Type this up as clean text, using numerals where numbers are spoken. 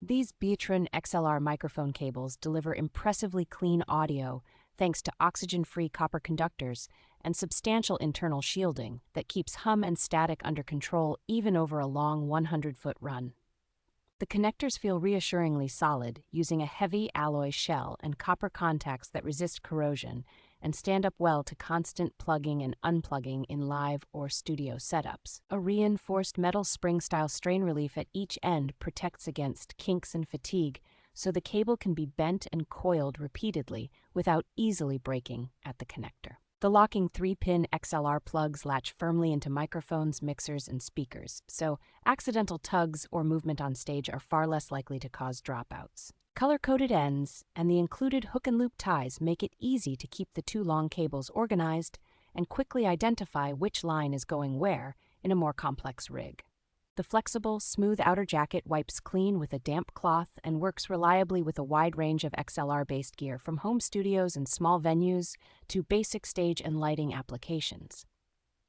These Bietrun XLR microphone cables deliver impressively clean audio thanks to oxygen-free copper conductors and substantial internal shielding that keeps hum and static under control even over a long 100-foot run. The connectors feel reassuringly solid, using a heavy alloy shell and copper contacts that resist corrosion and stand up well to constant plugging and unplugging in live or studio setups. A reinforced metal spring-style strain relief at each end protects against kinks and fatigue, so the cable can be bent and coiled repeatedly without easily breaking at the connector. The locking 3-pin XLR plugs latch firmly into microphones, mixers, and speakers, so accidental tugs or movement on stage are far less likely to cause dropouts. Color-coded ends and the included hook and loop ties make it easy to keep the two long cables organized and quickly identify which line is going where in a more complex rig. The flexible, smooth outer jacket wipes clean with a damp cloth and works reliably with a wide range of XLR-based gear from home studios and small venues to basic stage and lighting applications.